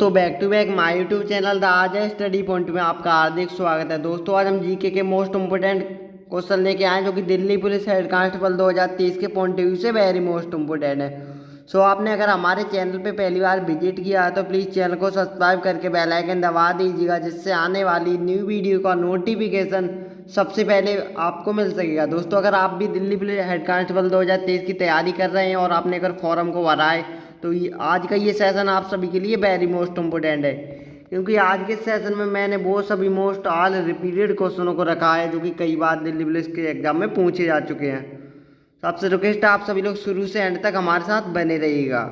दोस्तों back to back my YouTube channel the आज study point में आपका हार्दिक स्वागत है। दोस्तों आज हम जीके के मोस्ट इम्पोर्टेंट क्वेश्चन लेके आए जो कि दिल्ली पुलिस हेड कांस्टेबल 2023 के पॉइंट ऑफ व्यू से वेरी मोस्ट इम्पोर्टेंट है। सो आपने अगर हमारे चैनल पे पहली बार विजिट किया है तो प्लीज़ चैनल को सब्सक्राइब करके बेल आइकन दबा दीजिएगा, जिससे आने वाली न्यू वीडियो का नोटिफिकेशन सबसे पहले आपको मिल सकेगा। दोस्तों अगर आप भी दिल्ली पुलिस हेड कांस्टेबल 2023 की तैयारी कर रहे हैं और आपने अगर फॉर्म को भरा है तो आज का ये सेशन आप सभी के लिए वेरी मोस्ट इम्पोर्टेंट है, क्योंकि आज के सेशन में मैंने वो सभी मोस्ट ऑल रिपीटेड क्वेश्चनों को रखा है जो कि कई बार दिल्ली पुलिस के एग्जाम में पूछे जा चुके हैं। तो आपसे रिक्वेस्ट है आप सभी लोग शुरू से एंड तक हमारे साथ बने रहिएगा।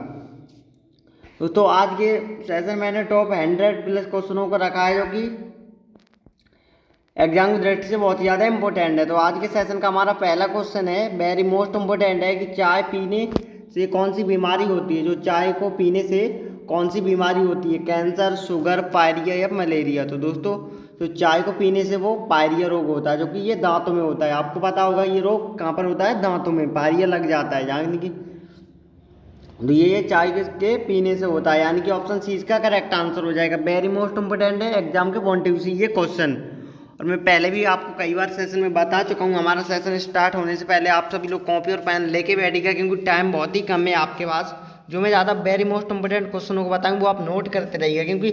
दोस्तों आज के सेशन मैंने टॉप 100 प्लस क्वेश्चनों को रखा है जो कि एग्जाम की दृष्टि से बहुत ज़्यादा इंपॉर्टेंट है। तो आज के सेशन का हमारा पहला क्वेश्चन है, वेरी मोस्ट इम्पोर्टेंट है, कि चाय पीने से कौन सी बीमारी होती है। जो चाय को पीने से कौन सी बीमारी होती है, कैंसर, शुगर, पायरिया या मलेरिया। तो दोस्तों तो चाय को पीने से वो पायरिया रोग होता है जो कि ये दांतों में होता है। आपको पता होगा ये रोग कहाँ पर होता है, दांतों में पायरिया लग जाता है, यानी कि तो ये चाय के पीने से होता है, यानी कि ऑप्शन सी इसका करेक्ट आंसर हो जाएगा। वेरी मोस्ट इंपोर्टेंट है एग्जाम के पॉइंट ऑफ व्यू से ये क्वेश्चन। और मैं पहले भी आपको कई बार सेशन में बता चुका हूँ, हमारा सेशन स्टार्ट होने से पहले आप सभी लोग कॉपी और पेन लेके बैठिएगा, क्योंकि टाइम बहुत ही कम है आपके पास। जो मैं ज़्यादा वेरी मोस्ट इंपोर्टेंट क्वेश्चनों को बताऊँ वो आप नोट करते रहिएगा, क्योंकि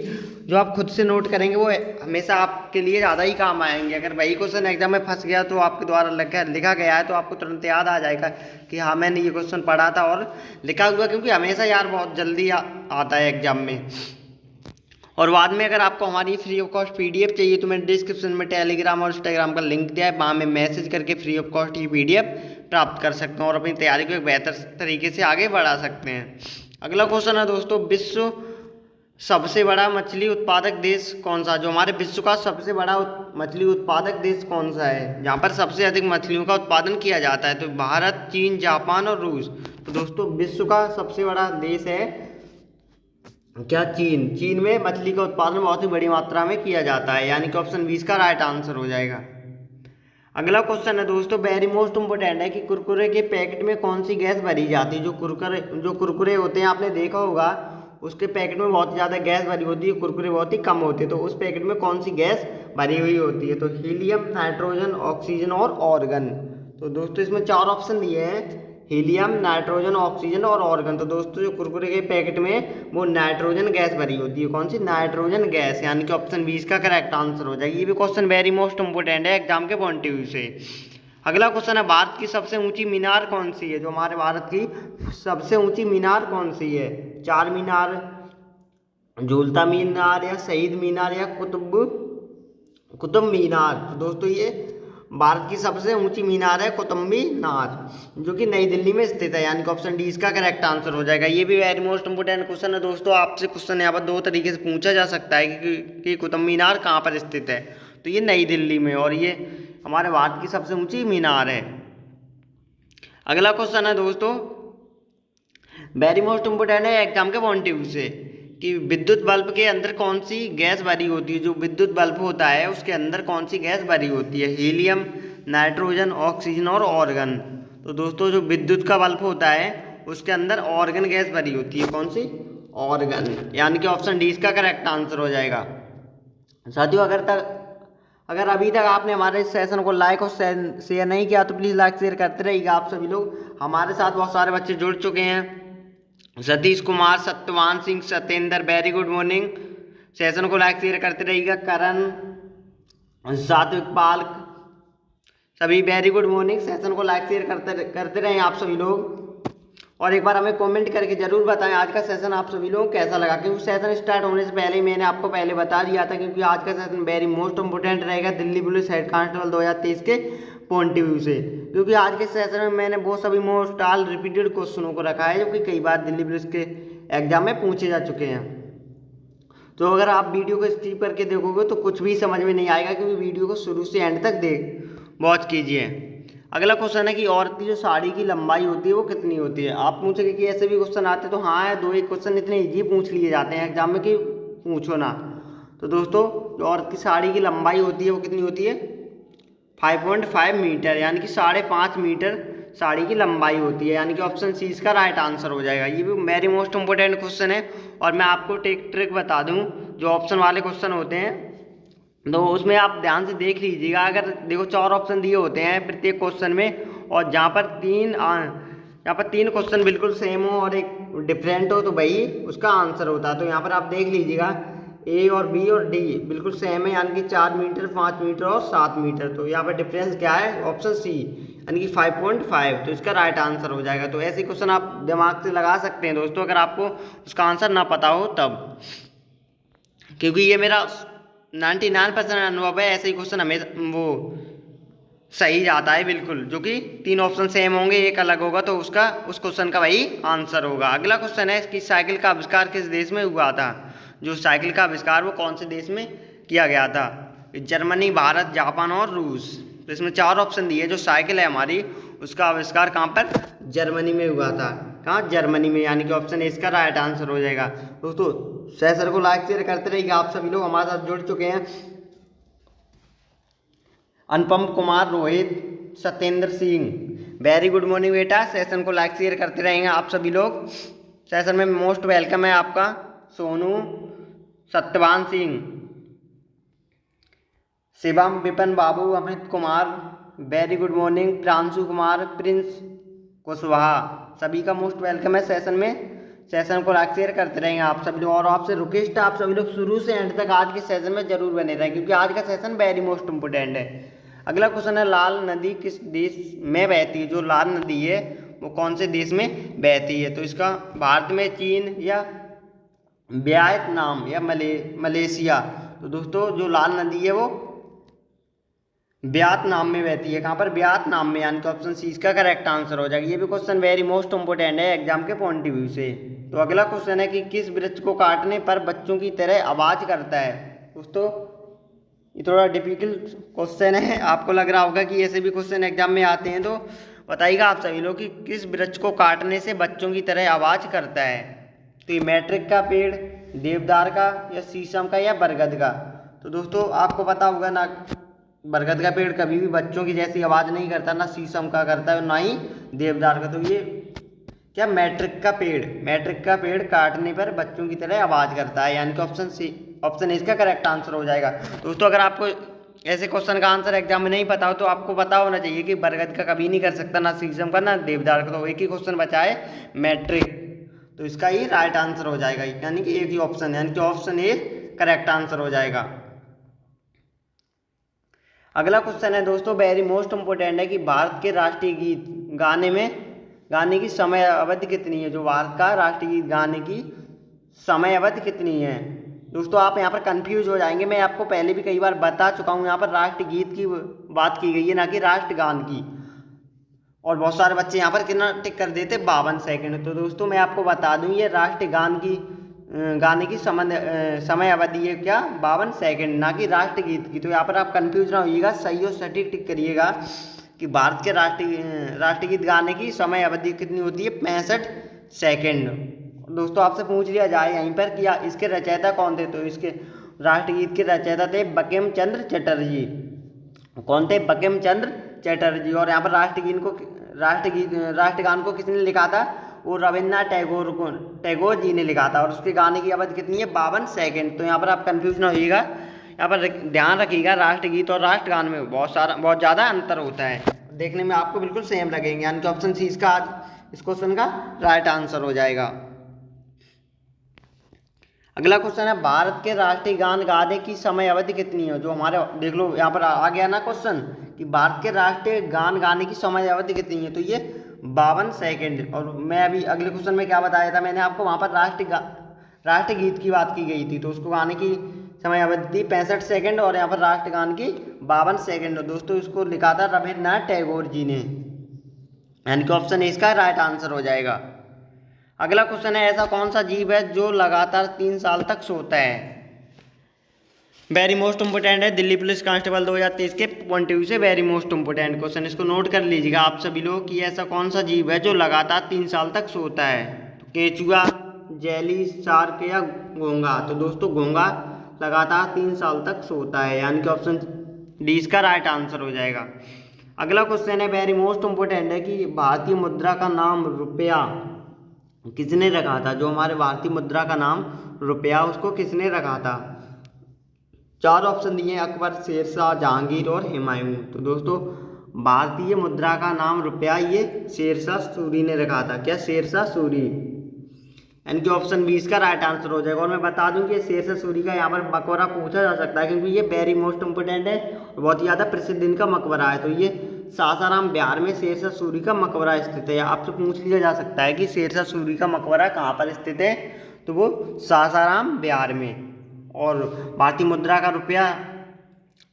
जो आप खुद से नोट करेंगे वो हमेशा आपके लिए ज़्यादा ही काम आएंगे। अगर वही क्वेश्चन एग्जाम में फंस गया तो आपके द्वारा लिखा गया है तो आपको तुरंत याद आ जाएगा कि हाँ मैंने ये क्वेश्चन पढ़ा था और लिखा हुआ, क्योंकि हमेशा यार बहुत जल्दी आता है एग्जाम में। और बाद में अगर आपको हमारी फ्री ऑफ कॉस्ट पीडीएफ चाहिए तो मैंने डिस्क्रिप्शन में टेलीग्राम और इंस्टाग्राम का लिंक दिया है, वहाँ में मैसेज करके फ्री ऑफ कॉस्ट ये पीडीएफ प्राप्त कर सकते हैं और अपनी तैयारी को एक बेहतर तरीके से आगे बढ़ा सकते हैं। अगला क्वेश्चन है दोस्तों, विश्व सबसे बड़ा मछली उत्पादक देश कौन सा। जो हमारे विश्व का सबसे बड़ा मछली उत्पादक देश कौन सा है, जहाँ पर सबसे अधिक मछलियों का उत्पादन किया जाता है। तो भारत, चीन, जापान और रूस। तो दोस्तों विश्व का सबसे बड़ा देश है क्या, चीन। चीन में मछली का उत्पादन बहुत ही बड़ी मात्रा में किया जाता है, यानी कि ऑप्शन 20 का राइट आंसर हो जाएगा। अगला क्वेश्चन है दोस्तों, वेरी मोस्ट इंपोर्टेंट है, कि कुरकुरे के पैकेट में कौन सी गैस भरी जाती है। जो कुरकुरे होते हैं आपने देखा होगा उसके पैकेट में बहुत ज़्यादा गैस भरी होती है, कुरकुरे बहुत ही कम होते हैं। तो उस पैकेट में कौन सी गैस भरी हुई होती है। तो हीलियम, नाइट्रोजन, ऑक्सीजन और ऑर्गन। तो दोस्तों इसमें 4 ऑप्शन दिए हैं, हीलियम, नाइट्रोजन, ऑक्सीजन और ऑर्गन। तो दोस्तों जो कुरकुरे के पैकेट में वो नाइट्रोजन गैस भरी होती है, कौन सी, नाइट्रोजन गैस, यानी कि ऑप्शन 20 का करेक्ट आंसर हो जाएगा। ये भी क्वेश्चन वेरी मोस्ट इंपोर्टेंट है एग्जाम के पॉइंट ऑफ व्यू से। अगला क्वेश्चन है, भारत की सबसे ऊंची मीनार कौन सी है। जो हमारे भारत की सबसे ऊंची मीनार कौन सी है, चार मीनार, झूलता मीनार या शहीद मीनार या कुतुब मीनार। तो दोस्तों ये भारत की सबसे ऊंची मीनार है कुतुब मीनार, जो कि नई दिल्ली में स्थित है, यानी कि ऑप्शन डी इसका करेक्ट आंसर हो जाएगा। ये भी वेरी मोस्ट इंपोर्टेंट क्वेश्चन है दोस्तों। आपसे क्वेश्चन यहाँ पर 2 तरीके से पूछा जा सकता है कि कुतुब मीनार कहाँ पर स्थित है। तो ये नई दिल्ली में, और ये हमारे भारत की सबसे ऊंची मीनार है। अगला क्वेश्चन है दोस्तों, वेरी मोस्ट इंपोर्टेंट है एग्जाम के पॉइंट ऑफ व्यू से, कि विद्युत बल्ब के अंदर कौन सी गैस भरी होती है। जो विद्युत बल्ब होता है उसके अंदर कौन सी गैस भरी होती है, हीलियम, नाइट्रोजन, ऑक्सीजन और ऑर्गन। तो दोस्तों जो विद्युत का बल्ब होता है उसके अंदर ऑर्गन गैस भरी होती है, कौन सी, ऑर्गन, यानी कि ऑप्शन डी इसका करेक्ट आंसर हो जाएगा। साथियों अगर अभी तक आपने हमारे इस सेशन को लाइक और शेयर नहीं किया तो प्लीज़ लाइक शेयर करते रहिएगा। आप सभी लोग, हमारे साथ बहुत सारे बच्चे जुड़ चुके हैं, Satish Kumar, Satyavan Singh, Satyendra, very good morning. Session को लाइक शेयर करते रहिएगा। करण, सात्विक पाल, सभी वेरी गुड मॉर्निंग। सेशन को लाइक शेयर करते रहें आप सभी लोग, और एक बार हमें कमेंट करके जरूर बताएं आज का सेशन आप सभी लोगों को कैसा लगा। क्योंकि सेशन स्टार्ट होने से पहले ही मैंने आपको पहले बता दिया था, क्योंकि आज का सेशन वेरी मोस्ट इंपोर्टेंट रहेगा दिल्ली पुलिस हेड कांस्टेबल 2023 के पॉइंट ऑफ व्यू से। क्योंकि आज के सेशन में मैंने वो सभी मोस्ट ऑल रिपीटेड क्वेश्चनों को रखा है जो कि कई बार दिल्ली पुलिस के एग्जाम में पूछे जा चुके हैं। तो अगर आप वीडियो को स्किप करके देखोगे तो कुछ भी समझ में नहीं आएगा, क्योंकि वीडियो को शुरू से एंड तक वॉच कीजिए। अगला क्वेश्चन है कि औरत की जो साड़ी की लंबाई होती है वो कितनी होती है। आप पूछेंगे कि ऐसे भी क्वेश्चन आते हैं, तो हाँ है, 2 एक क्वेश्चन इतने ईजी पूछ लिए जाते हैं एग्जाम में कि पूछो ना। तो दोस्तों जो औरत की साड़ी की लंबाई होती है वो कितनी होती है, 5.5 मीटर, यानी कि 5.5 मीटर साड़ी की लंबाई होती है, यानी कि ऑप्शन सी इसका राइट आंसर हो जाएगा। ये भी वेरी मोस्ट इंपॉर्टेंट क्वेश्चन है। और मैं आपको ट्रिक बता दूं, जो ऑप्शन वाले क्वेश्चन होते हैं तो उसमें आप ध्यान से देख लीजिएगा। अगर देखो 4 ऑप्शन दिए होते हैं प्रत्येक क्वेश्चन में, और यहाँ पर 3 क्वेश्चन बिल्कुल सेम हो और एक डिफरेंट हो तो वही उसका आंसर होता है। तो यहाँ पर आप देख लीजिएगा ए और बी और डी बिल्कुल सेम है, यानी कि 4 मीटर, 5 मीटर और 7 मीटर। तो यहाँ पर डिफरेंस क्या है, ऑप्शन सी यानी कि 5.5, तो इसका राइट आंसर हो जाएगा। तो ऐसे क्वेश्चन आप दिमाग से लगा सकते हैं दोस्तों, अगर आपको उसका आंसर ना पता हो तब, क्योंकि ये मेरा 99% अनुभव है। ऐसे ही क्वेश्चन हमें वो सही जाता है बिल्कुल, जो कि 3 ऑप्शन सेम होंगे, एक अलग होगा तो उसका उस क्वेश्चन का वही आंसर होगा। अगला क्वेश्चन है कि साइकिल का आविष्कार किस देश में हुआ था। जो साइकिल का आविष्कार वो कौन से देश में किया गया था, जर्मनी, भारत, जापान और रूस। तो इसमें 4 ऑप्शन दिए। जो साइकिल है हमारी उसका आविष्कार कहाँ पर, जर्मनी में हुआ था। कहाँ, जर्मनी में, यानी कि ऑप्शन ए इसका राइट आंसर हो जाएगा। दोस्तों सेशन को लाइक शेयर करते रहिए। आप सभी लोग हमारे साथ जुड़ चुके हैं, Anupam Kumar, Rohit, Satyendra Singh, very good morning बेटा। सेशन को लाइक शेयर करते रहेंगे आप सभी लोग। सेशन में मोस्ट वेलकम है आपका Sonu, Satyavan Singh, Shivam, Vipin Babu, Amit Kumar, very good morning, Pranshu Kumar, Prince Kushwaha, सभी का मोस्ट वेलकम है सेशन में। सेशन को लाइक शेयर करते रहेंगे आप सभी लोग। और आपसे रिक्वेस्ट है, आप सभी लोग शुरू से एंड तक आज के सेशन में जरूर बने रहें, क्योंकि आज का सेशन वेरी मोस्ट इंपोर्टेंट है। अगला क्वेश्चन है, लाल नदी किस देश में बहती है। जो लाल नदी है वो कौन से देश में बहती है। तो इसका भारत में, चीन या वियतनाम या मलेशिया। तो दोस्तों जो लाल नदी है वो वियतनाम में बहती है। कहाँ पर, वियतनाम में, यानी कि ऑप्शन सी इसका करेक्ट आंसर हो जाएगा। ये भी क्वेश्चन वेरी मोस्ट इंपोर्टेंट है एग्जाम के पॉइंट ऑफ व्यू से। तो अगला क्वेश्चन है कि किस वृक्ष को काटने पर बच्चों की तरह आवाज करता है। दोस्तों ये थोड़ा डिफिकल्ट क्वेश्चन है, आपको लग रहा होगा कि ऐसे भी क्वेश्चन एग्जाम में आते हैं। तो बताइएगा आप सभी लोग कि किस वृक्ष को काटने से बच्चों की तरह आवाज करता है। तो ये मैट्रिक का पेड़, देवदार का, या शीशम का, या बरगद का। तो दोस्तों आपको पता होगा ना, बरगद का पेड़ कभी भी बच्चों की जैसी आवाज़ नहीं करता, ना शीशम का करता है, ना ही देवदार का। तो ये क्या, मैट्रिक का पेड़ काटने पर बच्चों की तरह आवाज़ करता है, यानी कि ऑप्शन सी, ऑप्शन इसका करेक्ट आंसर हो जाएगा। दोस्तों अगर आपको ऐसे क्वेश्चन का आंसर एग्जाम में नहीं पता हो तो आपको पता होना चाहिए कि बरगद का कभी नहीं कर सकता, ना शीशम का, ना देवदार का। तो एक ही क्वेश्चन बचा है, मैट्रिक। तो इसका ही राइट आंसर हो जाएगा, यानी कि एक ही ऑप्शन, यानी कि ऑप्शन ए करेक्ट आंसर हो जाएगा। अगला क्वेश्चन है दोस्तों वेरी मोस्ट इंपोर्टेंट है कि भारत के राष्ट्रीय गीत गाने की समय अवधि कितनी है। जो भारत का राष्ट्रीय गीत गाने की समय अवधि कितनी है। दोस्तों आप यहाँ पर कंफ्यूज हो जाएंगे, मैं आपको पहले भी कई बार बता चुका हूँ। यहाँ पर राष्ट्रीय गीत की बात की गई है, ना कि राष्ट्रगान की। और बहुत सारे बच्चे यहाँ पर कितना टिक कर देते, 52 सेकंड। तो दोस्तों मैं आपको बता दूँ, ये राष्ट्रगान की गाने की समय अवधि है क्या, 52 सेकंड, ना कि राष्ट्रगीत की। तो यहाँ पर आप कंफ्यूज ना होइएगा, सही और सटीक टिक करिएगा कि भारत के राष्ट्रगीत गाने की समय अवधि कितनी होती है, 65 सेकंड। दोस्तों आपसे पूछ लिया जाए यहीं पर कि इसके रचयिता कौन थे। तो इसके राष्ट्रगीत के रचयिता थे बंकिम चंद्र चटर्जी। कौन थे, बंकिम चंद्र चटर्जी। और यहाँ पर राष्ट्रगान को किसने लिखा था, वो रविन्द्रनाथ टैगोर जी ने लिखा था। और उसके गाने की अवधि कितनी है, 52 सेकंड। तो यहाँ पर आप कंफ्यूज ना होइएगा, यहाँ पर ध्यान रखिएगा राष्ट्रगीत और राष्ट्रगान में बहुत ज़्यादा अंतर होता है, देखने में आपको बिल्कुल सेम लगेंगे, यानी कि ऑप्शन सी इसका आज इस क्वेश्चन का राइट आंसर हो जाएगा। अगला क्वेश्चन है भारत के राष्ट्रीय गान गाने की समय अवधि कितनी है। जो हमारे देख लो यहाँ पर आ गया ना क्वेश्चन कि भारत के राष्ट्रीय गान गाने की समय अवधि कितनी है, तो ये 52 सेकंड। और मैं अभी अगले क्वेश्चन में क्या बताया था मैंने आपको, वहाँ पर राष्ट्रगीत की बात की गई थी, तो उसको गाने की समय अवधि थी 65 सेकंड, और यहाँ पर राष्ट्रगान की 52 सेकंड। दोस्तों इसको लिखा था रविन्द्रनाथ टैगोर जी ने, यानी कि ऑप्शन ए इसका राइट आंसर हो जाएगा। अगला क्वेश्चन है ऐसा कौन सा जीव है जो लगातार 3 साल तक सोता है। वेरी मोस्ट इंपोर्टेंट है, दिल्ली पुलिस कांस्टेबल 2023 के पॉइंट ऑफ व्यू से वेरी मोस्ट इंपोर्टेंट क्वेश्चन, इसको नोट कर लीजिएगा आप सभी लोग कि ऐसा कौन सा जीव है जो लगातार 3 साल तक सोता है। तो केचुआ, जेली, शार्क या घोंगा। तो दोस्तों घोंगा लगातार 3 साल तक सोता है, यानी कि ऑप्शन डी इसका राइट आंसर हो जाएगा। अगला क्वेश्चन है वेरी मोस्ट इम्पोर्टेंट है कि भारतीय मुद्रा का नाम रुपया किसने रखा था। जो हमारे भारतीय मुद्रा का नाम रुपया उसको किसने रखा था। चार ऑप्शन दिए हैं, अकबर, शेरशाह, जहांगीर और हुमायूं। तो दोस्तों भारतीय मुद्रा का नाम रुपया ये शेरशाह सूरी ने रखा था। क्या, शेरशाह सूरी। यानी कि ऑप्शन 20 का राइट आंसर हो जाएगा। और मैं बता दूं कि शेरशाह सूरी का यहाँ पर मकबरा पूछा जा सकता है क्योंकि ये वेरी मोस्ट इम्पोर्टेंट है, बहुत ही ज़्यादा प्रसिद्ध इनका मकबरा है। तो ये सासाराम बिहार में शेरशाह सूरी का मकबरा स्थित है। आपसे पूछ लिया जा सकता है कि शेरशाह सूरी का मकबरा कहाँ पर स्थित है, तो वो सासाराम बिहार में। और भारतीय मुद्रा का रुपया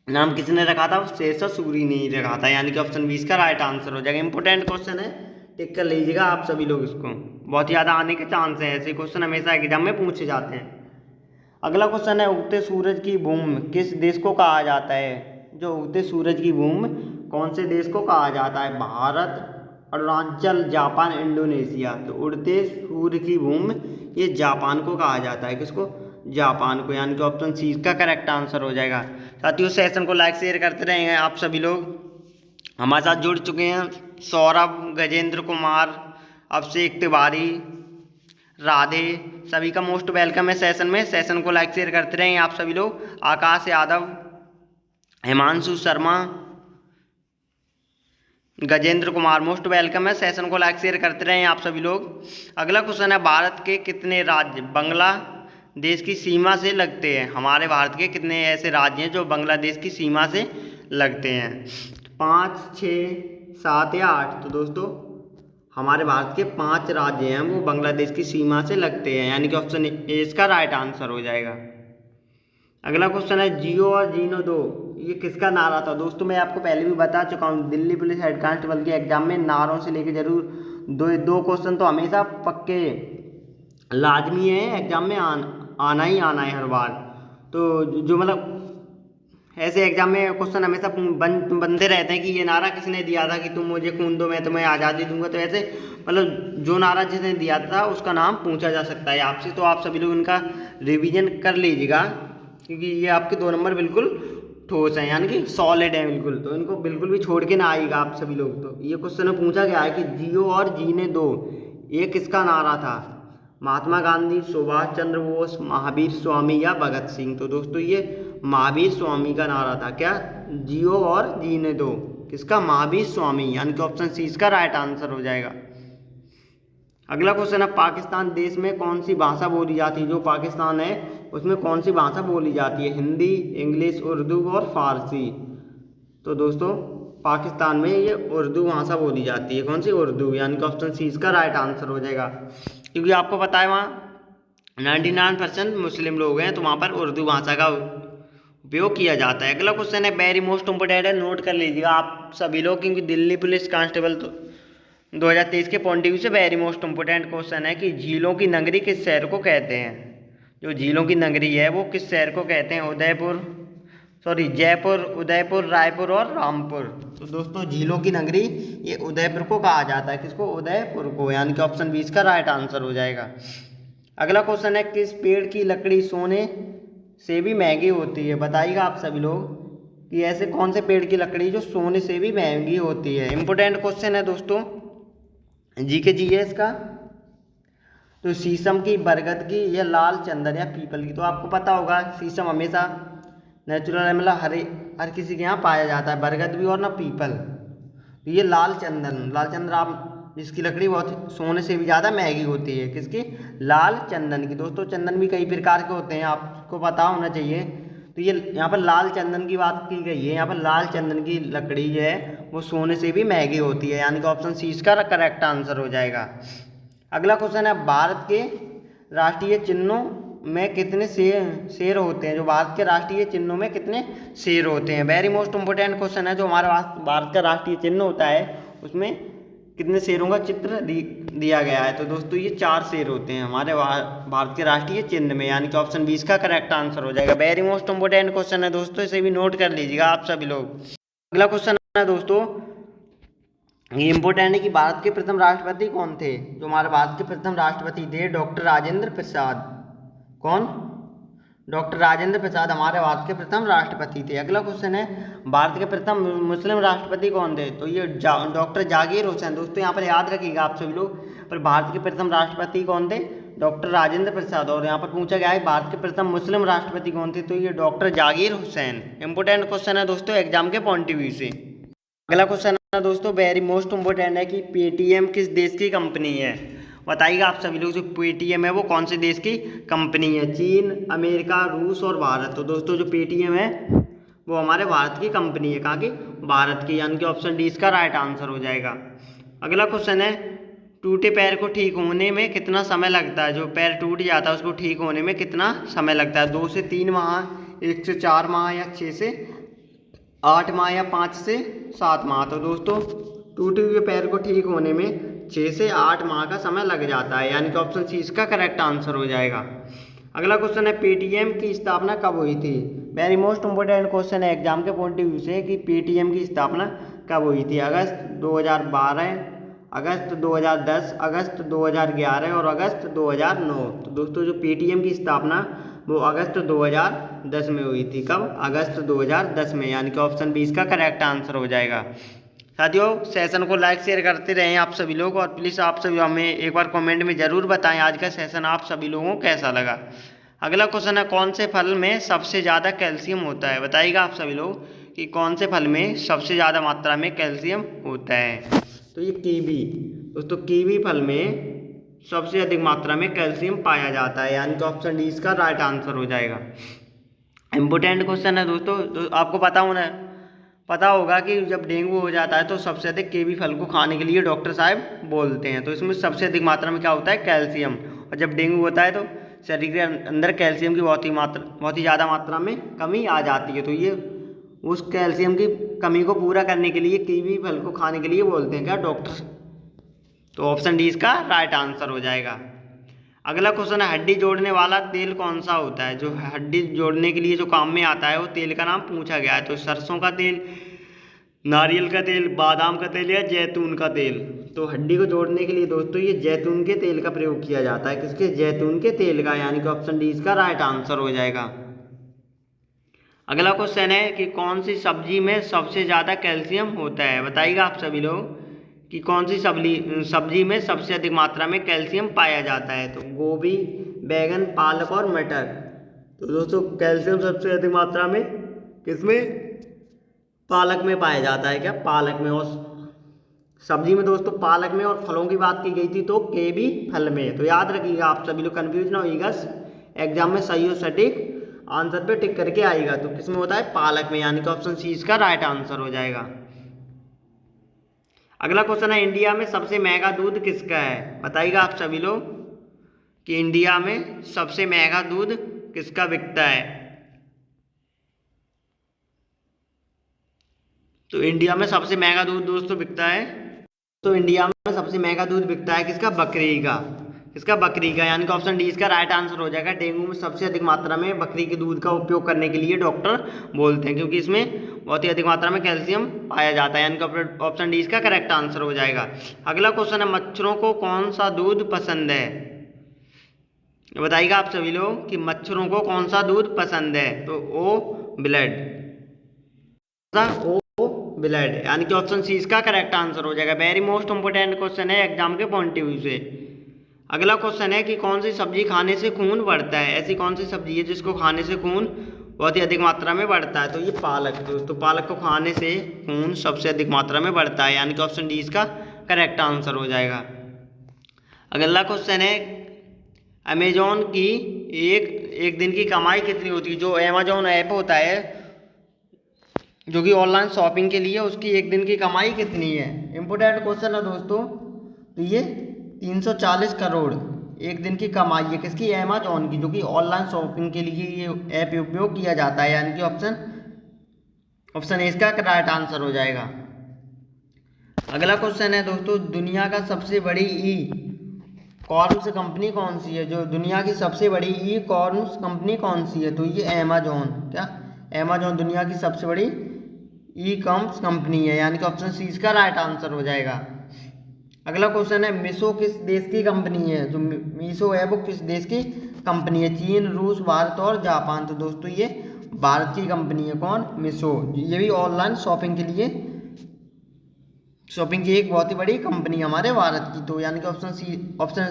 नाम किसने रखा था, शेरशाह सूरी ने ही रखा था। यानी कि ऑप्शन 20 का राइट आंसर हो जाएगा। इंपॉर्टेंट क्वेश्चन है, टिक कर लीजिएगा आप सभी लोग इसको, बहुत ज़्यादा आने के चांस हैं, ऐसे क्वेश्चन हमेशा एग्जाम में पूछे जाते हैं। अगला क्वेश्चन है उगते सूरज की भूमि किस देश को कहा जाता है। जो उगते सूरज की भूमि कौन से देश को कहा जाता है, भारत, अरुणाचल, जापान, इंडोनेशिया। तो उगते सूर्य की भूमि ये जापान को कहा जाता है। किसको, जापान को। यानी कि ऑप्शन सी इसका करेक्ट आंसर हो जाएगा। साथियों सेशन को लाइक शेयर करते रहेंगे। आप सभी लोग हमारे साथ जुड़ चुके हैं, सौरभ, गजेंद्र कुमार, अभिषेक तिवारी, राधे, सभी का मोस्ट वेलकम है सेशन में। सेशन को लाइक शेयर करते रहेंगे आप सभी लोग। आकाश यादव, हिमांशु शर्मा, गजेंद्र कुमार, मोस्ट वेलकम है। सेशन को लाइक शेयर करते रहें आप सभी लोग। अगला क्वेश्चन है भारत के कितने राज्य बांग्लादेश की सीमा से लगते हैं। हमारे भारत के कितने ऐसे राज्य हैं जो बांग्लादेश की सीमा से लगते हैं, 5, 6, 7 या 8। तो दोस्तों हमारे भारत के 5 राज्य हैं वो बांग्लादेश की सीमा से लगते हैं। यानी कि ऑप्शन ए इसका राइट आंसर हो जाएगा। अगला क्वेश्चन है जियो और जीनो दो ये किसका नारा था। दोस्तों मैं आपको पहले भी बता चुका हूँ, दिल्ली पुलिस हेड कांस्टेबल के एग्जाम में नारों से लेके जरूर दो क्वेश्चन तो हमेशा पक्के लाजमी है, एग्जाम में आना ही आना है हर बार। तो जो मतलब ऐसे एग्जाम में क्वेश्चन हमेशा बनते रहते हैं कि ये नारा किसने दिया था कि तुम मुझे खून दो मैं तुम्हें आज़ादी दूंगा। तो ऐसे मतलब जो नारा जिसने दिया था उसका नाम पूछा जा सकता है आपसे। तो आप सभी लोग इनका रिवीजन कर लीजिएगा क्योंकि ये आपके 2 नंबर बिल्कुल ठोस हैं, यानी कि सॉलिड है बिल्कुल। तो इनको बिल्कुल भी छोड़ के ना आइएगा आप सभी लोग। तो ये क्वेश्चन में पूछा गया है कि जियो और जीने दो ये किसका नारा था, महात्मा गांधी, सुभाष चंद्र बोस, महावीर स्वामी या भगत सिंह। तो दोस्तों ये महावीर स्वामी का नारा था। क्या, जियो और जीने दो किसका, महावीर स्वामी। यानी कि ऑप्शन सी इसका राइट आंसर हो जाएगा। अगला क्वेश्चन है पाकिस्तान देश में कौन सी भाषा बोली जाती है। जो पाकिस्तान है उसमें कौन सी भाषा बोली जाती है, हिंदी, इंग्लिश, उर्दू और फारसी। तो दोस्तों पाकिस्तान में ये उर्दू भाषा बोली जाती है। कौन सी, उर्दू। यानी कि ऑप्शन सी इसका राइट आंसर हो जाएगा क्योंकि आपको पता है वहाँ 99% मुस्लिम लोग हैं तो वहाँ पर उर्दू भाषा का उपयोग किया जाता है। अगला क्वेश्चन है वेरी मोस्ट इम्पोर्टेंट है, नोट कर लीजिएगा आप सभी लोग क्योंकि दिल्ली पुलिस कांस्टेबल तो 2023 के पॉइंट ऑफ व्यू से वेरी मोस्ट इम्पोर्टेंट क्वेश्चन है कि झीलों की नगरी किस शहर को कहते हैं। जो झीलों की नगरी है वो किस शहर को कहते हैं, जयपुर, उदयपुर, रायपुर और रामपुर। तो दोस्तों झीलों की नगरी ये उदयपुर को कहा जाता है। किसको, उदयपुर को। यानी कि ऑप्शन 20 का राइट आंसर हो जाएगा। अगला क्वेश्चन है किस पेड़ की लकड़ी सोने से भी महंगी होती है। बताइएगा आप सभी लोग कि ऐसे कौन से पेड़ की लकड़ी जो सोने से भी महंगी होती है। इंपॉर्टेंट क्वेश्चन है दोस्तों, जीके जीएस का। तो शीशम की, बरगद की या लाल चंदन या पीपल की। तो आपको पता होगा शीशम हमेशा नेचुरल है, मतलब हर किसी के यहाँ पाया जाता है, बरगद भी और ना पीपल। तो ये लाल चंदन आप इसकी लकड़ी बहुत सोने से भी ज़्यादा महंगी होती है। किसकी, लाल चंदन की। दोस्तों चंदन भी कई प्रकार के होते हैं, आपको पता होना चाहिए। तो ये यहाँ पर लाल चंदन की बात की गई है। यहाँ पर लाल चंदन की लकड़ी जो है वो सोने से भी महंगी होती है। यानी कि ऑप्शन सी इसका करेक्ट आंसर हो जाएगा। अगला क्वेश्चन है भारत के राष्ट्रीय चिन्हों में कितने शेर होते हैं। जो भारत के राष्ट्रीय चिन्हों में कितने शेर होते हैं, वेरी मोस्ट इंपोर्टेंट क्वेश्चन है। जो हमारा भारत का राष्ट्रीय चिन्ह होता है उसमें कितने शेरों का चित्र दिया गया है। तो दोस्तों ये 4 शेर होते हैं हमारे भारत के राष्ट्रीय चिन्ह में। यानी कि ऑप्शन 20 का करेक्ट आंसर हो जाएगा। वेरी मोस्ट इंपोर्टेंट क्वेश्चन है दोस्तों, इसे भी नोट कर लीजिएगा आप सभी लोग। अगला क्वेश्चन है दोस्तों, ये इंपॉर्टेंट है कि भारत के प्रथम राष्ट्रपति कौन थे। जो हमारे भारत के प्रथम राष्ट्रपति थे डॉक्टर राजेंद्र प्रसाद। कौन, डॉक्टर राजेंद्र प्रसाद हमारे भारत के प्रथम राष्ट्रपति थे। अगला क्वेश्चन है, भारत के प्रथम मुस्लिम राष्ट्रपति कौन थे? तो ये डॉक्टर जाकिर हुसैन। दोस्तों यहाँ पर याद रखिएगा आप सभी लोग, पर भारत के प्रथम राष्ट्रपति कौन थे? डॉक्टर राजेंद्र प्रसाद। और यहाँ पर पूछा गया है भारत के प्रथम मुस्लिम राष्ट्रपति कौन थे? तो ये doctor Zakir Hussain. Important question है दोस्तों एग्जाम के पॉइंट ऑफ व्यू से। अगला क्वेश्चन है दोस्तों वेरी मोस्ट इंपोर्टेंट है कि पेटीएम किस देश की कंपनी है? बताइएगा आप सभी लोग, जो पेटीएम है वो कौन से देश की कंपनी है? चीन, अमेरिका, रूस और भारत। तो दोस्तों जो पेटीएम है वो हमारे भारत की कंपनी है। कहाँ की? भारत की, यानी कि ऑप्शन डी इसका राइट आंसर हो जाएगा। अगला क्वेश्चन है टूटे पैर को ठीक होने में कितना समय लगता है? जो पैर टूट जाता है उसको ठीक होने में कितना समय लगता है? 2 से 3 माह, 1 से 4 माह, या 6 से 8 माह, या 5 से 7 माह। तो दोस्तों टूटे हुए पैर को ठीक होने में 6 से 8 माह का समय लग जाता है, यानी कि ऑप्शन सी इसका करेक्ट आंसर हो जाएगा। अगला क्वेश्चन है पेटीएम की स्थापना कब हुई थी? वेरी मोस्ट इंपोर्टेंट क्वेश्चन है एग्जाम के पॉइंट ऑफ व्यू से कि पेटीएम की स्थापना कब हुई थी? अगस्त 2012, अगस्त 2010, अगस्त 2011 और अगस्त 2009। तो दोस्तों जो पेटीएम की स्थापना वो अगस्त 2010 में हुई थी। कब? अगस्त 2010 में, यानी कि ऑप्शन बी इसका करेक्ट आंसर हो जाएगा। साथियों सेशन को लाइक शेयर करते रहें आप सभी लोग, और प्लीज़ आप सभी हमें एक बार कमेंट में ज़रूर बताएं आज का सेशन आप सभी लोगों को कैसा लगा। अगला क्वेश्चन है कौन से फल में सबसे ज़्यादा कैल्शियम होता है? बताइएगा आप सभी लोग कि कौन से फल में सबसे ज़्यादा मात्रा में कैल्शियम होता है? तो ये कीवी। दोस्तों कीवी फल में सबसे अधिक मात्रा में कैल्शियम पाया जाता है, यानी कि ऑप्शन डी इसका राइट आंसर हो जाएगा। इम्पोर्टेंट क्वेश्चन है दोस्तों, आपको पता होगा कि जब डेंगू हो जाता है तो सबसे अधिक कीवी फल को खाने के लिए डॉक्टर साहब बोलते हैं। तो इसमें सबसे अधिक मात्रा में क्या होता है? कैल्शियम। और जब डेंगू होता है तो शरीर के अंदर कैल्शियम की बहुत ही ज़्यादा मात्रा में कमी आ जाती है। तो ये उस कैल्शियम की कमी को पूरा करने के लिए कीवी फल को खाने के लिए बोलते हैं क्या डॉक्टर? तो ऑप्शन डी इसका राइट आंसर हो जाएगा। अगला क्वेश्चन है हड्डी जोड़ने वाला तेल कौन सा होता है? जो हड्डी जोड़ने के लिए जो काम में आता है वो तेल का नाम पूछा गया है। तो सरसों का तेल, नारियल का तेल, बादाम का तेल, या जैतून का तेल। तो हड्डी को जोड़ने के लिए दोस्तों ये जैतून के तेल का प्रयोग किया जाता है। किसके? जैतून के तेल का, यानी कि ऑप्शन डी इसका राइट आंसर हो जाएगा। अगला क्वेश्चन है कि कौन सी सब्जी में सबसे ज़्यादा कैल्शियम होता है? बताइएगा आप सभी लोग कि कौन सी सब्जी में सबसे अधिक मात्रा में कैल्शियम पाया जाता है? तो गोभी, बैगन, पालक और मटर। तो दोस्तों कैल्शियम सबसे अधिक मात्रा में किसमें? पालक में पाया जाता है। क्या? पालक में। और सब्जी में दोस्तों पालक में, और फलों की बात की गई थी तो कीवी फल में। तो याद रखिएगा आप सभी लोग, कंफ्यूज ना होइएगा, एग्जाम में सही और सटीक आंसर पे टिक करके आएगा। तो किसमें होता है? पालक में, यानी कि ऑप्शन सी इसका राइट आंसर हो जाएगा। अगला क्वेश्चन है इंडिया में सबसे महंगा दूध किसका है? बताइएगा आप सभी लोग कि इंडिया में सबसे महंगा दूध किसका बिकता है? तो इंडिया में सबसे महंगा दूध दोस्तों बिकता है, तो इंडिया में सबसे महंगा दूध बिकता है किसका? बकरी का। किसका? बकरी का, यानी कि ऑप्शन डी इसका राइट आंसर हो जाएगा। डेंगू में सबसे अधिक मात्रा में बकरी के दूध का उपयोग करने के लिए डॉक्टर बोलते हैं, क्योंकि इसमें बहुत ही अधिक मात्रा में कैल्शियम पाया जाता है, यानी कि ऑप्शन डी इसका करेक्ट आंसर हो जाएगा। अगला क्वेश्चन है मच्छरों को कौन सा दूध पसंद है? बताइएगा आप सभी लोग कि मच्छरों को कौन सा दूध पसंद है? तो ओ ब्लड, ओ ब्लड, यानी कि ऑप्शन सी इसका करेक्ट आंसर हो जाएगा। वेरी मोस्ट इंपोर्टेंट क्वेश्चन है एग्जाम के पॉइंट ऑफ व्यू से। अगला क्वेश्चन है कि कौन सी सब्जी खाने से खून बढ़ता है? ऐसी कौन सी सब्जी है जिसको खाने से खून बहुत ही अधिक मात्रा में बढ़ता है? तो ये पालक। दोस्तों पालक को खाने से खून सबसे अधिक मात्रा में बढ़ता है, यानी कि ऑप्शन डी इसका करेक्ट आंसर हो जाएगा। अगला क्वेश्चन है अमेजोन की एक दिन की कमाई कितनी होती है? जो अमेजोन ऐप होता है जो कि ऑनलाइन शॉपिंग के लिए, उसकी एक दिन की कमाई कितनी है? इंपोर्टेंट क्वेश्चन है दोस्तों। तो ये 340 करोड़ एक दिन की कमाई है किसकी? अमेजोन की, जो कि ऑनलाइन शॉपिंग के लिए ये ऐप उपयोग किया जाता है, यानी कि ऑप्शन ए इसका राइट आंसर हो जाएगा। अगला क्वेश्चन है दोस्तों दुनिया का सबसे बड़ी ई कॉमर्स कंपनी कौन सी है? जो दुनिया की सबसे बड़ी ई कॉमर्स कंपनी कौन सी है? तो ये अमेजोन। क्या? अमेजोन दुनिया की सबसे बड़ी ई कॉमर्स कंपनी है, यानी कि ऑप्शन सी इसका राइट आंसर हो जाएगा। अगला क्वेश्चन है मीशो किस देश की कंपनी है? जो मीशो है वो किस देश की कंपनी है, चीन, रूस, भारत और जापान। तो दोस्तों ये भारत की कंपनी है, कौन? मीशो। ये भी ऑनलाइन शॉपिंग के लिए, शॉपिंग की एक बहुत ही बड़ी कंपनी है हमारे भारत की। तो यानी कि ऑप्शन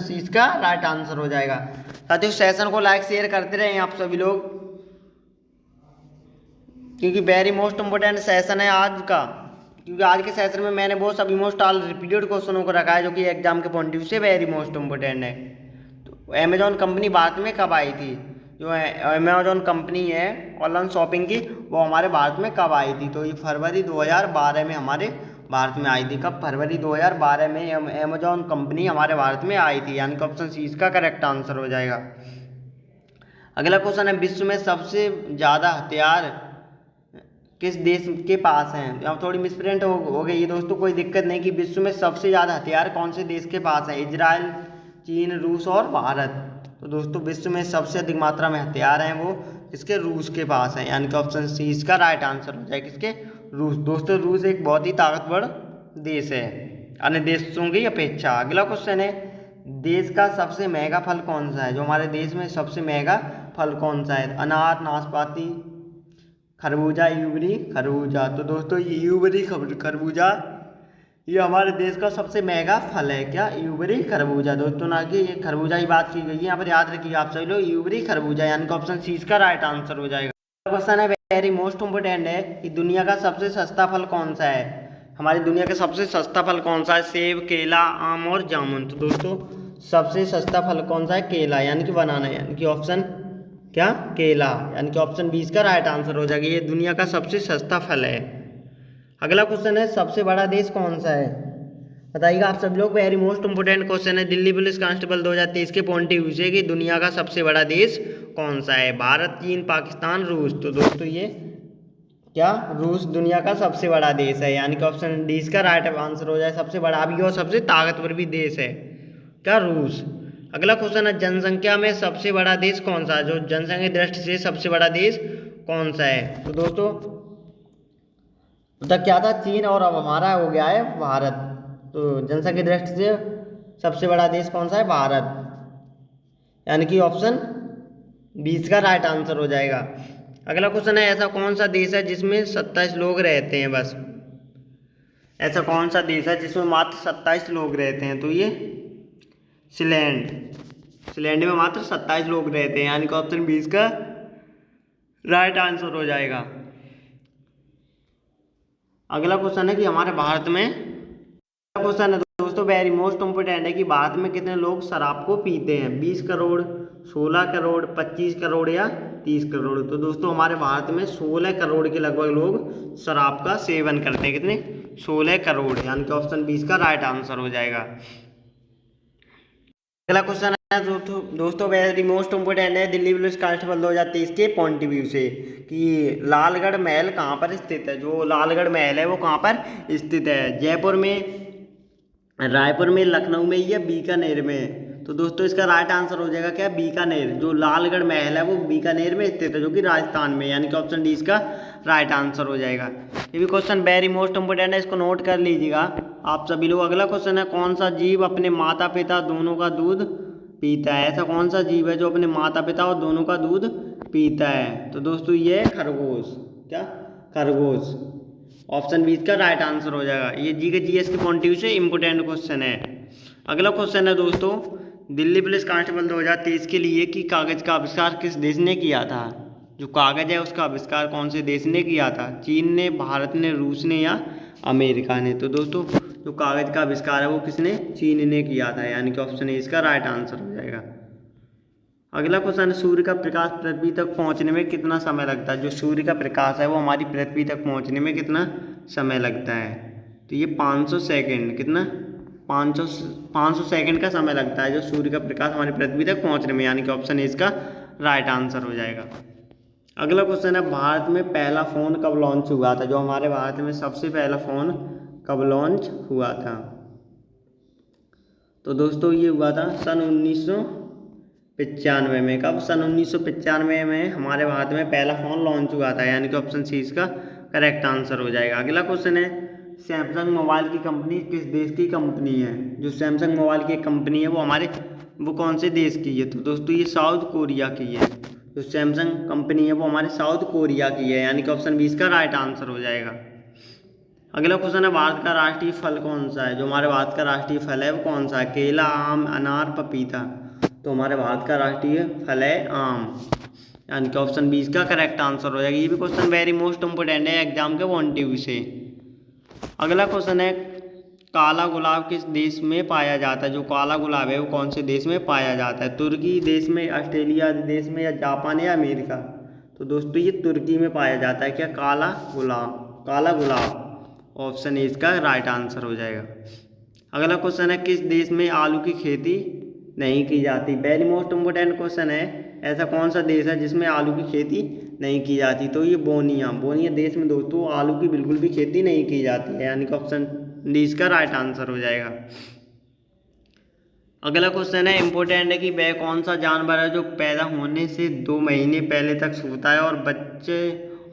सी इसका राइट आंसर हो जाएगा। साथियों सेशन को लाइक शेयर करते रहें आप सभी लोग, क्योंकि वेरी मोस्ट इम्पोर्टेंट सेशन है आज का। क्योंकि आज के सेशन में मैंने बहुत सभी मोस्ट ऑल रिपीटेड क्वेश्चनों को रखा है, जो कि एग्जाम के पॉइंट ऑफ व्यू से वेरी मोस्ट इम्पोर्टेंट है। तो अमेजॉन कंपनी भारत में कब आई थी? जो अमेजॉन कंपनी है ऑनलाइन शॉपिंग की, वो हमारे भारत में कब आई थी? तो ये फरवरी 2012 में हमारे भारत में आई थी। कब? फरवरी 2012 में अमेजॉन कंपनी हमारे भारत में आई थी, यानी कि ऑप्शन सी इसका करेक्ट आंसर हो जाएगा। अगला क्वेश्चन है, विश्व में सबसे ज़्यादा हथियार किस देश के पास हैं? अब थोड़ी मिसप्रिंट हो गई है दोस्तों, कोई दिक्कत नहीं, कि विश्व में सबसे ज़्यादा हथियार कौन से देश के पास है? इजराइल, चीन, रूस और भारत। तो दोस्तों विश्व में सबसे अधिक मात्रा में हथियार हैं वो किसके? रूस के पास है, यानी कि ऑप्शन सी इसका राइट आंसर हो जाएगा। किसके? रूस। दोस्तों रूस एक बहुत ही ताकतवर देश है अन्य देशों की अपेक्षा। अगला क्वेश्चन है, देश का सबसे महंगा फल कौन सा है? जो हमारे देश में सबसे महंगा फल कौन सा है? अनार, नाशपाती, खरबूजा, यूबरी खरबूजा। तो दोस्तों ये यूबरी खरबूजा ये हमारे देश का सबसे महंगा फल है। क्या? यूबरी खरबूजा। दोस्तों ना कि ये खरबूजा की बात की गई है यहाँ पर, याद रखिए आप सभी लोग, यूबरी खरबूजा, यानी कि ऑप्शन सी इसका राइट आंसर हो जाएगा। क्वेश्चन है वेरी मोस्ट इम्पोर्टेंट है, कि दुनिया का सबसे सस्ता फल कौन सा है? हमारी दुनिया का सबसे सस्ता फल कौन सा है? सेब, केला, आम और जामुन। तो दोस्तों सबसे सस्ता फल कौन सा है? केला, यानी कि बनाना, यानी कि ऑप्शन क्या? केला, यानी कि ऑप्शन बी इसका राइट आंसर हो जाएगा। ये दुनिया का सबसे सस्ता फल है। अगला क्वेश्चन है, सबसे बड़ा देश कौन सा है? बताइएगा आप सब लोग, वेरी मोस्ट इंपोर्टेंट क्वेश्चन है दिल्ली पुलिस कांस्टेबल 2023 के पॉइंट ऑफ व्यू से, कि दुनिया का सबसे बड़ा देश कौन सा है? भारत, चीन, पाकिस्तान, रूस। तो दोस्तों ये क्या? रूस दुनिया का सबसे बड़ा देश है, यानी कि ऑप्शन डी इसका राइट आंसर हो जाए। सबसे बड़ा भी और सबसे ताकतवर भी देश है क्या? रूस। अगला क्वेश्चन है, जनसंख्या में सबसे बड़ा देश कौन सा है? जो जनसंख्या की दृष्टि से सबसे बड़ा देश कौन सा है? तो दोस्तों तब क्या था? चीन, और अब हमारा हो गया है भारत। तो जनसंख्या की दृष्टि से सबसे बड़ा देश कौन सा है? भारत, यानी कि ऑप्शन 20 का राइट आंसर हो जाएगा। अगला क्वेश्चन है, ऐसा कौन सा देश है जिसमें 27 लोग रहते हैं बस? ऐसा कौन सा देश है जिसमें मात्र 27 लोग रहते हैं? तो ये स्विट्जरलैंड में मात्र 27 लोग रहते हैं, यानी कि ऑप्शन 20 का राइट आंसर हो जाएगा। अगला क्वेश्चन है कि हमारे भारत में, क्वेश्चन है दोस्तों वेरी मोस्ट इंपोर्टेंट है, कि भारत में कितने लोग शराब को पीते हैं? 20 करोड़, 16 करोड़, 25 करोड़ या 30 करोड़? तो दोस्तों हमारे भारत में 16 करोड़ के लगभग लोग शराब का सेवन करते हैं। कितने? 16 करोड़, यानी कि ऑप्शन 20 का राइट आंसर हो जाएगा। अगला क्वेश्चन है दोस्तों वेरी मोस्ट इंपोर्टेंट है दिल्ली पुलिस कांस्टेबल 2023 के पॉइंट ऑफ व्यू से, कि लालगढ़ महल कहाँ पर स्थित है? जो लालगढ़ महल है वो कहाँ पर स्थित है? जयपुर में, रायपुर में, लखनऊ में या बीकानेर में? तो दोस्तों इसका राइट आंसर हो जाएगा क्या? बीकानेर। जो लालगढ़ महल है वो बीकानेर में स्थित है, जो कि राजस्थान में, यानी कि ऑप्शन डी इसका राइट आंसर हो जाएगा। ये भी क्वेश्चन वेरी मोस्ट इंपोर्टेंट है, इसको नोट कर लीजिएगा आप सभी लोग। अगला क्वेश्चन है, कौन सा जीव अपने माता पिता दोनों का दूध पीता है? ऐसा कौन सा जीव है जो अपने माता पिता और दोनों का दूध पीता है? तो दोस्तों ये खरगोश। क्या? खरगोश। ऑप्शन बी इसका राइट आंसर हो जाएगा। ये जीएस के पॉइंट ऑफ व्यू से इंपोर्टेंट क्वेश्चन है। अगला क्वेश्चन है दोस्तों, दिल्ली पुलिस कांस्टेबल 2023 के लिए कि कागज का आविष्कार किस देश ने किया था? जो कागज है उसका आविष्कार कौन से देश ने किया था? चीन ने, भारत ने, रूस ने या अमेरिका ने? तो दोस्तों जो कागज का आविष्कार है वो किसने? चीन ने किया था, यानी कि ऑप्शन ए इसका राइट आंसर हो जाएगा। अगला क्वेश्चन है, सूर्य का प्रकाश पृथ्वी तक पहुंचने में कितना समय लगता है? जो सूर्य का प्रकाश है वो हमारी पृथ्वी तक पहुंचने में कितना समय लगता है? तो ये 500 सेकेंड। कितना? 500 सेकेंड का समय लगता है जो सूर्य का प्रकाश हमारी पृथ्वी तक पहुंचने में, यानी कि ऑप्शन ए इसका राइट आंसर हो जाएगा। अगला क्वेश्चन है, भारत में पहला फ़ोन कब लॉन्च हुआ था? जो हमारे भारत में सबसे पहला फ़ोन कब लॉन्च हुआ था? तो दोस्तों ये हुआ था सन 1995 में। कब? सन 1995 में हमारे भारत में पहला फ़ोन लॉन्च हुआ था, यानी कि ऑप्शन सी इसका करेक्ट आंसर हो जाएगा। अगला क्वेश्चन है, सैमसंग मोबाइल की कंपनी किस देश की कंपनी है? जो सैमसंग मोबाइल की कंपनी है वो हमारे वो कौन से देश की है? तो दोस्तों ये साउथ कोरिया की है। जो सैमसंग कंपनी है वो हमारे साउथ कोरिया की है, यानी कि ऑप्शन 20 का राइट आंसर हो जाएगा। अगला क्वेश्चन है भारत का राष्ट्रीय फल कौन सा है? जो हमारे भारत का राष्ट्रीय फल है वो कौन सा है? केला, आम, अनार, पपीता। तो हमारे भारत का राष्ट्रीय फल है आम, यानी कि ऑप्शन 20 का करेक्ट आंसर हो जाएगा। ये भी क्वेश्चन वेरी मोस्ट इंपोर्टेंट है एग्जाम के पॉइंट ऑफ व्यू से। अगला क्वेश्चन है काला गुलाब किस देश में पाया जाता है? जो काला गुलाब है वो कौन से देश में पाया जाता है? तुर्की देश में, ऑस्ट्रेलिया देश में, या जापान या अमेरिका? तो दोस्तों ये तुर्की में पाया जाता है। क्या काला गुलाब? काला गुलाब ऑप्शन ए इसका राइट आंसर हो जाएगा। अगला क्वेश्चन है किस देश में आलू की खेती नहीं की जाती? वेरी मोस्ट इम्पोर्टेंट क्वेश्चन है। ऐसा कौन सा देश है जिसमें आलू की खेती नहीं की जाती? तो ये बोनिया देश में दोस्तों आलू की बिल्कुल भी खेती नहीं की जाती है, यानी कि ऑप्शन डी इसका राइट आंसर हो जाएगा। अगला क्वेश्चन है इंपॉर्टेंट है कि वह कौन सा जानवर है जो पैदा होने से 2 महीने पहले तक सोता है और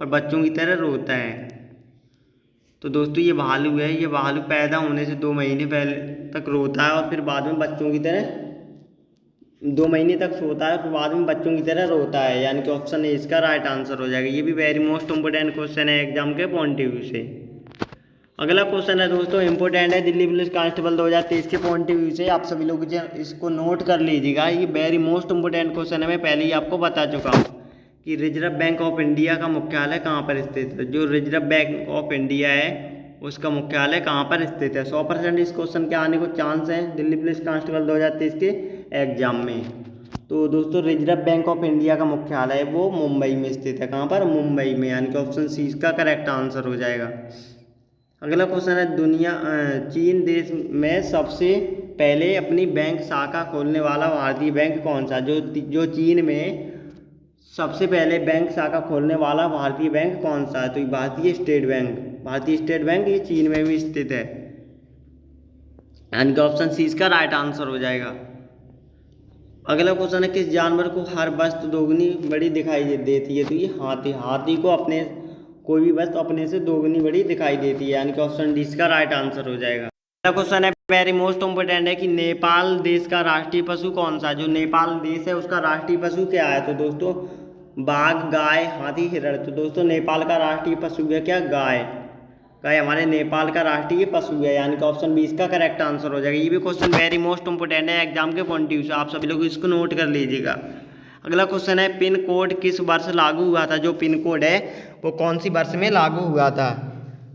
बच्चों की तरह रोता है? तो दोस्तों ये भालू है। ये भालू पैदा होने से 2 महीने पहले तक रोता है और फिर बाद में बच्चों की तरह 2 महीने तक सोता है और फिर बाद में बच्चों की तरह रोता है, यानी कि ऑप्शन ए इसका राइट आंसर हो जाएगा। ये भी वेरी मोस्ट इंपोर्टेंट क्वेश्चन है एग्जाम के पॉइंट ऑफ व्यू से। अगला क्वेश्चन है दोस्तों इंपॉर्टेंट है दिल्ली पुलिस कांस्टेबल 2023 के पॉइंट ऑफ व्यू से। आप सभी लोग इसको नोट कर लीजिएगा। ये वेरी मोस्ट इंपोर्टेंट क्वेश्चन है, मैं पहले ही आपको बता चुका हूँ कि रिजर्व बैंक ऑफ इंडिया का मुख्यालय कहाँ पर स्थित है? जो रिजर्व बैंक ऑफ इंडिया है उसका मुख्यालय कहाँ पर स्थित है? 100% इस क्वेश्चन के आने को चांस है दिल्ली पुलिस कांस्टेबल 2023 के एग्जाम में। तो दोस्तों रिजर्व बैंक ऑफ इंडिया का मुख्यालय वो मुंबई में स्थित है। कहाँ पर? मुंबई में, यानी कि ऑप्शन सी इसका करेक्ट आंसर हो जाएगा। अगला क्वेश्चन है चीन देश में सबसे पहले अपनी बैंक शाखा खोलने वाला भारतीय बैंक कौन सा? जो चीन में सबसे पहले बैंक शाखा खोलने वाला भारतीय बैंक कौन सा है? तो भारतीय स्टेट बैंक ये चीन में भी स्थित है, यानी कि ऑप्शन सी इसका राइट आंसर हो जाएगा। अगला क्वेश्चन है किस जानवर को हर वस्तु दोगुनी बड़ी दिखाई देती है? तो ये हाथी को कोई भी वस्तु अपने से दोगुनी बड़ी दिखाई देती है, यानी कि ऑप्शन डी इसका राइट आंसर हो जाएगा। अगला क्वेश्चन है वेरी मोस्ट इंपोर्टेंट है कि नेपाल देश का राष्ट्रीय पशु कौन सा? जो नेपाल देश है उसका राष्ट्रीय पशु क्या है? तो दोस्तों बाघ, गाय, हाथी, हिरण। तो दोस्तों नेपाल का राष्ट्रीय पशु है क्या? गाय हमारे नेपाल का राष्ट्रीय पशु है, यानी कि ऑप्शन 20 का करेक्ट आंसर हो जाएगा। ये भी क्वेश्चन वेरी मोस्ट इंपोर्टेंट है एग्जाम के पॉइंट ऑफ व्यू से, आप सभी लोग इसको नोट कर लीजिएगा। अगला क्वेश्चन है पिन कोड किस वर्ष लागू हुआ था? जो पिन कोड है वो कौन सी वर्ष में लागू हुआ था?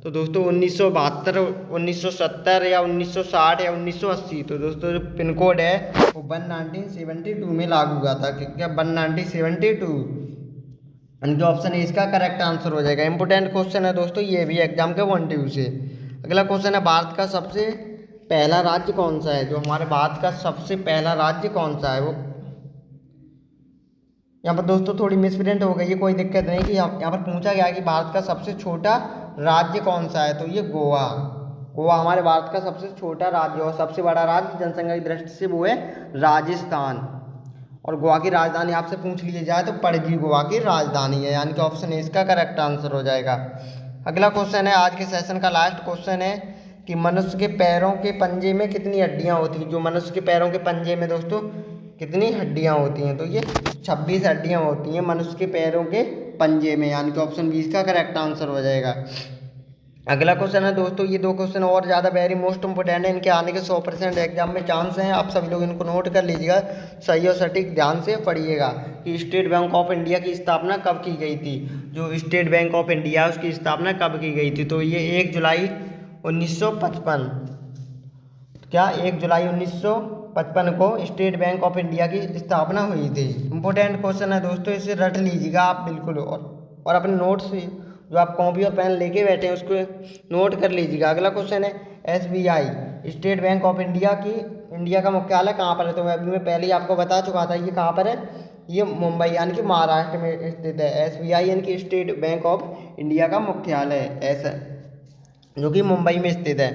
तो दोस्तों 1972, 1970 या 1960 या 1980। तो दोस्तों जो पिन कोड है वो 1972 में लागू हुआ था। क्या 1972? जो ऑप्शन है इसका करेक्ट आंसर हो जाएगा। इंपोर्टेंट क्वेश्चन है दोस्तों ये भी एग्जाम के पॉइंट ऑफ व्यू से। अगला क्वेश्चन है भारत का सबसे पहला राज्य कौन सा है? जो हमारे भारत का सबसे पहला राज्य कौन सा है? वो यहाँ पर दोस्तों थोड़ी मिसप्रिंट हो गई है, कोई दिक्कत नहीं कि यहाँ पर पूछा गया कि भारत का सबसे छोटा राज्य कौन सा है? तो ये गोवा हमारे भारत का सबसे छोटा राज्य और सबसे बड़ा राज्य जनसंख्या की दृष्टि से वो है राजस्थान। और गोवा की राजधानी आपसे पूछ लिया जाए तो पणजी गोवा की राजधानी है, यानी कि ऑप्शन ए इसका करेक्ट आंसर हो जाएगा। अगला क्वेश्चन है आज के सेशन का लास्ट क्वेश्चन है कि मनुष्य के पैरों के पंजे में कितनी हड्डियां होती हैं? जो मनुष्य के पैरों के पंजे में दोस्तों कितनी हड्डियां होती हैं? तो ये 26 हड्डियां होती हैं मनुष्य के पैरों के पंजे में, यानी कि ऑप्शन 20 का करेक्ट आंसर हो जाएगा। अगला क्वेश्चन है दोस्तों ये 2 क्वेश्चन और ज़्यादा वेरी मोस्ट इंपोर्टेंट है, इनके आने के 100% एग्जाम में चांस हैं। आप सभी लोग इनको नोट कर लीजिएगा, सही और सटीक ध्यान से पढ़िएगा कि स्टेट बैंक ऑफ इंडिया की स्थापना कब की गई थी? जो स्टेट बैंक ऑफ इंडिया है उसकी स्थापना कब की गई थी? तो ये 1 जुलाई 1955। क्या 1 जुलाई 1955 को स्टेट बैंक ऑफ इंडिया की स्थापना हुई थी। इंपॉर्टेंट क्वेश्चन है दोस्तों, इसे रट लीजिएगा आप बिल्कुल, और अपने नोट्स जो आप कॉपी और पेन लेके बैठे हैं उसको नोट कर लीजिएगा। अगला क्वेश्चन है SBI state bank of India का मुख्यालय कहाँ पर है? तो अभी मैं पहले ही आपको बता चुका था ये कहाँ पर है, ये मुंबई यानी कि महाराष्ट्र में स्थित है। SBI यानी कि स्टेट बैंक ऑफ इंडिया का मुख्यालय ऐसा जो कि मुंबई में स्थित है।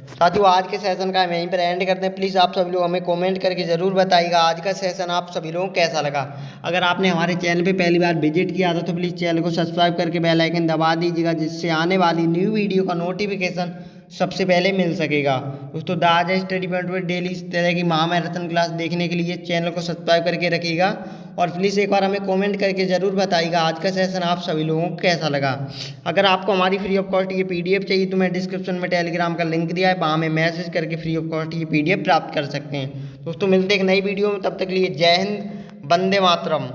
साथियों आज के सेशन का हम यहीं पर एंड करते हैं। प्लीज़ आप सभी लोग हमें कमेंट करके ज़रूर बताइएगा आज का सेशन आप सभी लोगों को कैसा लगा। अगर आपने हमारे चैनल पे पहली बार विजिट किया था तो प्लीज़ चैनल को सब्सक्राइब करके बेल आइकन दबा दीजिएगा, जिससे आने वाली न्यू वीडियो का नोटिफिकेशन सबसे पहले मिल सकेगा। दोस्तों द आज स्टडी पॉइंट पर डेली इस तरह की महामैराथन क्लास देखने के लिए चैनल को सब्सक्राइब करके रखिएगा और प्लीज़ एक बार हमें कमेंट करके ज़रूर बताइएगा आज का सेशन आप सभी लोगों को कैसा लगा। अगर आपको हमारी फ्री ऑफ कॉस्ट ये PDF चाहिए तो मैं डिस्क्रिप्शन में टेलीग्राम का लिंक दिया है, वहाँ हमें मैसेज करके फ्री ऑफ कॉस्ट ये PDF प्राप्त कर सकते हैं। दोस्तों मिलते हैं एक नई वीडियो में, तब तक के लिए जय हिंद, वंदे मातरम।